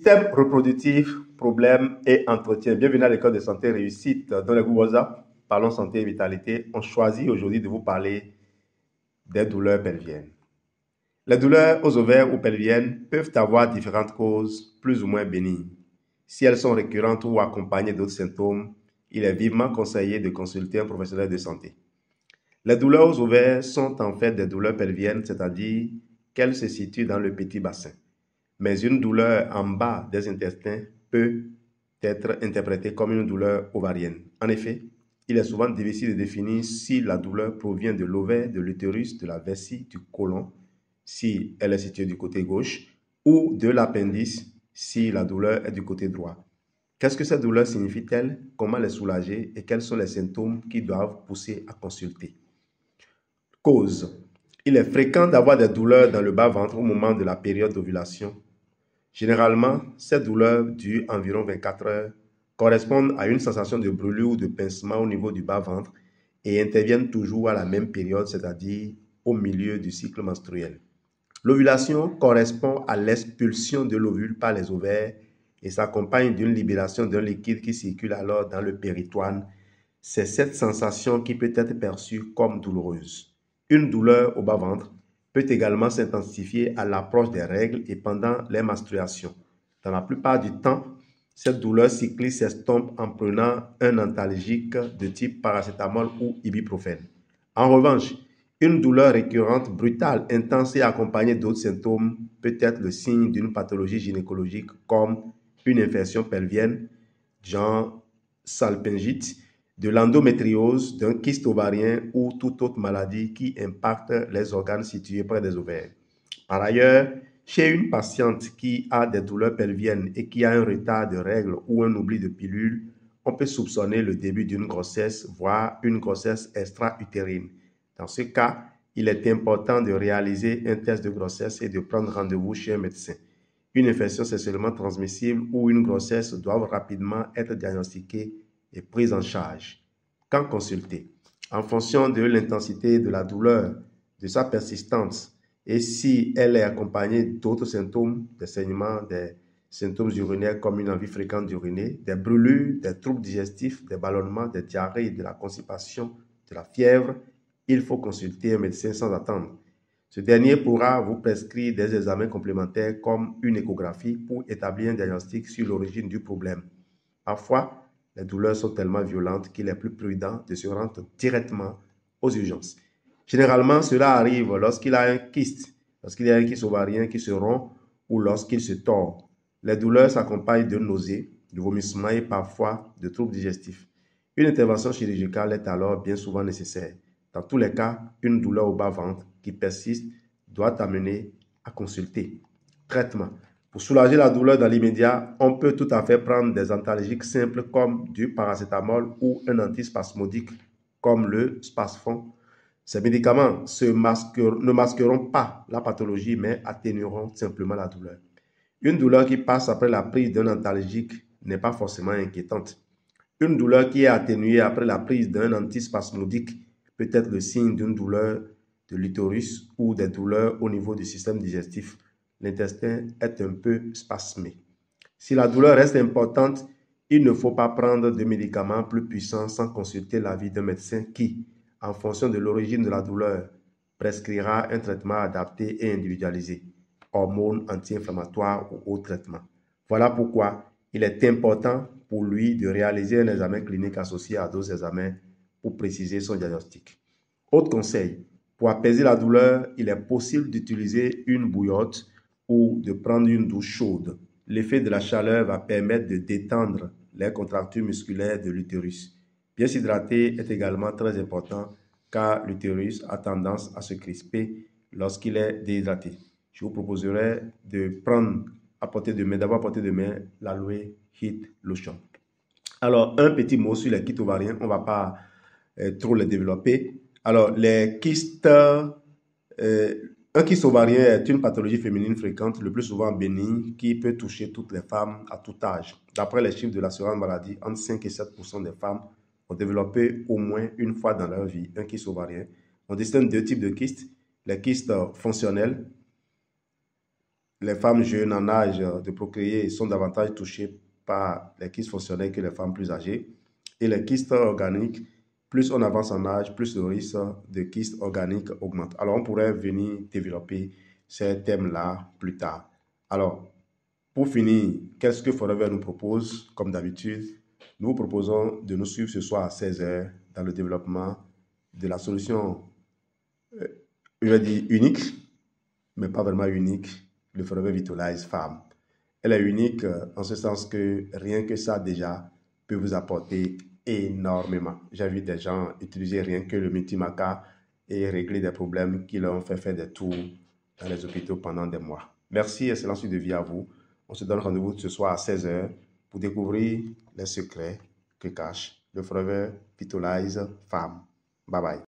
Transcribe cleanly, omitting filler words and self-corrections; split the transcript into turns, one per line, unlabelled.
Système reproductif, problèmes et entretien. Bienvenue à l'école de santé réussite. Dans le groupe WhatsApp, parlons santé et vitalité. On choisit aujourd'hui de vous parler des douleurs pelviennes. Les douleurs aux ovaires ou pelviennes peuvent avoir différentes causes, plus ou moins bénignes. Si elles sont récurrentes ou accompagnées d'autres symptômes, il est vivement conseillé de consulter un professionnel de santé. Les douleurs aux ovaires sont en fait des douleurs pelviennes, c'est-à-dire qu'elles se situent dans le petit bassin. Mais une douleur en bas des intestins peut être interprétée comme une douleur ovarienne. En effet, il est souvent difficile de définir si la douleur provient de l'ovaire, de l'utérus, de la vessie, du côlon, si elle est située du côté gauche, ou de l'appendice, si la douleur est du côté droit. Qu'est-ce que cette douleur signifie-t-elle? Comment les soulager? Et quels sont les symptômes qui doivent pousser à consulter? Cause. Il est fréquent d'avoir des douleurs dans le bas-ventre au moment de la période d'ovulation. Généralement, ces douleurs durent environ 24 heures, correspondent à une sensation de brûlure ou de pincement au niveau du bas-ventre et interviennent toujours à la même période, c'est-à-dire au milieu du cycle menstruel. L'ovulation correspond à l'expulsion de l'ovule par les ovaires et s'accompagne d'une libération d'un liquide qui circule alors dans le péritoine. C'est cette sensation qui peut être perçue comme douloureuse. Une douleur au bas-ventre peut également s'intensifier à l'approche des règles et pendant les menstruations. Dans la plupart du temps, cette douleur cyclique s'estompe en prenant un antalgique de type paracétamol ou ibuprofène. En revanche, une douleur récurrente, brutale, intense et accompagnée d'autres symptômes peut être le signe d'une pathologie gynécologique comme une infection pelvienne, genre salpingite, de l'endométriose, d'un kyste ovarien ou toute autre maladie qui impacte les organes situés près des ovaires. Par ailleurs, chez une patiente qui a des douleurs pelviennes et qui a un retard de règles ou un oubli de pilule, on peut soupçonner le début d'une grossesse, voire une grossesse extra-utérine. Dans ce cas, il est important de réaliser un test de grossesse et de prendre rendez-vous chez un médecin. Une infection sexuellement transmissible ou une grossesse doivent rapidement être diagnostiquées et prise en charge. Quand consulter? En fonction de l'intensité de la douleur, de sa persistance et si elle est accompagnée d'autres symptômes, des saignements, des symptômes urinaires comme une envie fréquente d'uriner, des brûlures, des troubles digestifs, des ballonnements, des diarrhées, de la constipation, de la fièvre, il faut consulter un médecin sans attendre. Ce dernier pourra vous prescrire des examens complémentaires comme une échographie pour établir un diagnostic sur l'origine du problème. Parfois, les douleurs sont tellement violentes qu'il est plus prudent de se rendre directement aux urgences. Généralement, cela arrive lorsqu'il a un kyste, lorsqu'il y a un kyste ovarien qui se rompt ou lorsqu'il se tord. Les douleurs s'accompagnent de nausées, de vomissements et parfois de troubles digestifs. Une intervention chirurgicale est alors bien souvent nécessaire. Dans tous les cas, une douleur au bas-ventre qui persiste doit amener à consulter. Traitement. Pour soulager la douleur dans l'immédiat, on peut tout à fait prendre des antalgiques simples comme du paracétamol ou un antispasmodique comme le Spasfon. Ces médicaments ne masqueront pas la pathologie mais atténueront simplement la douleur. Une douleur qui passe après la prise d'un antalgique n'est pas forcément inquiétante. Une douleur qui est atténuée après la prise d'un antispasmodique peut être le signe d'une douleur de l'utérus ou des douleurs au niveau du système digestif. L'intestin est un peu spasmé. Si la douleur reste importante, il ne faut pas prendre de médicaments plus puissants sans consulter l'avis d'un médecin qui, en fonction de l'origine de la douleur, prescrira un traitement adapté et individualisé, hormones anti-inflammatoires ou autres traitements. Voilà pourquoi il est important pour lui de réaliser un examen clinique associé à d'autres examens pour préciser son diagnostic. Autre conseil, pour apaiser la douleur, il est possible d'utiliser une bouillotte ou de prendre une douche chaude. L'effet de la chaleur va permettre de détendre les contractures musculaires de l'utérus. Bien s'hydrater est également très important car l'utérus a tendance à se crisper lorsqu'il est déshydraté. Je vous proposerai d'avoir à portée de main l'Aloe Heat Lotion. Alors, un petit mot sur les kystes ovariens, on ne va pas trop les développer. Alors, les kystes, un kyste ovarien est une pathologie féminine fréquente, le plus souvent bénigne, qui peut toucher toutes les femmes à tout âge. D'après les chiffres de l'assurance maladie, entre 5 et 7% des femmes ont développé au moins une fois dans leur vie un kyste ovarien. On distingue deux types de kystes, les kystes fonctionnels, les femmes jeunes en âge de procréer sont davantage touchées par les kystes fonctionnels que les femmes plus âgées. Et les kystes organiques, plus on avance en âge, plus le risque de kystes organiques augmente. Alors, on pourrait venir développer ces thèmes-là plus tard. Alors, pour finir, qu'est-ce que Forever nous propose? Comme d'habitude, nous vous proposons de nous suivre ce soir à 16h dans le développement de la solution, je vais dire unique, mais pas vraiment unique, le Forever Vitalize Farm. Elle est unique en ce sens que rien que ça déjà peut vous apporter énormément. J'ai vu des gens utiliser rien que le Multimaca et régler des problèmes qui leur ont fait faire des tours dans les hôpitaux pendant des mois. Merci, excellente suite de vie à vous. On se donne rendez-vous ce soir à 16h pour découvrir les secrets que cache le Forever Vitalize Farm. Bye bye.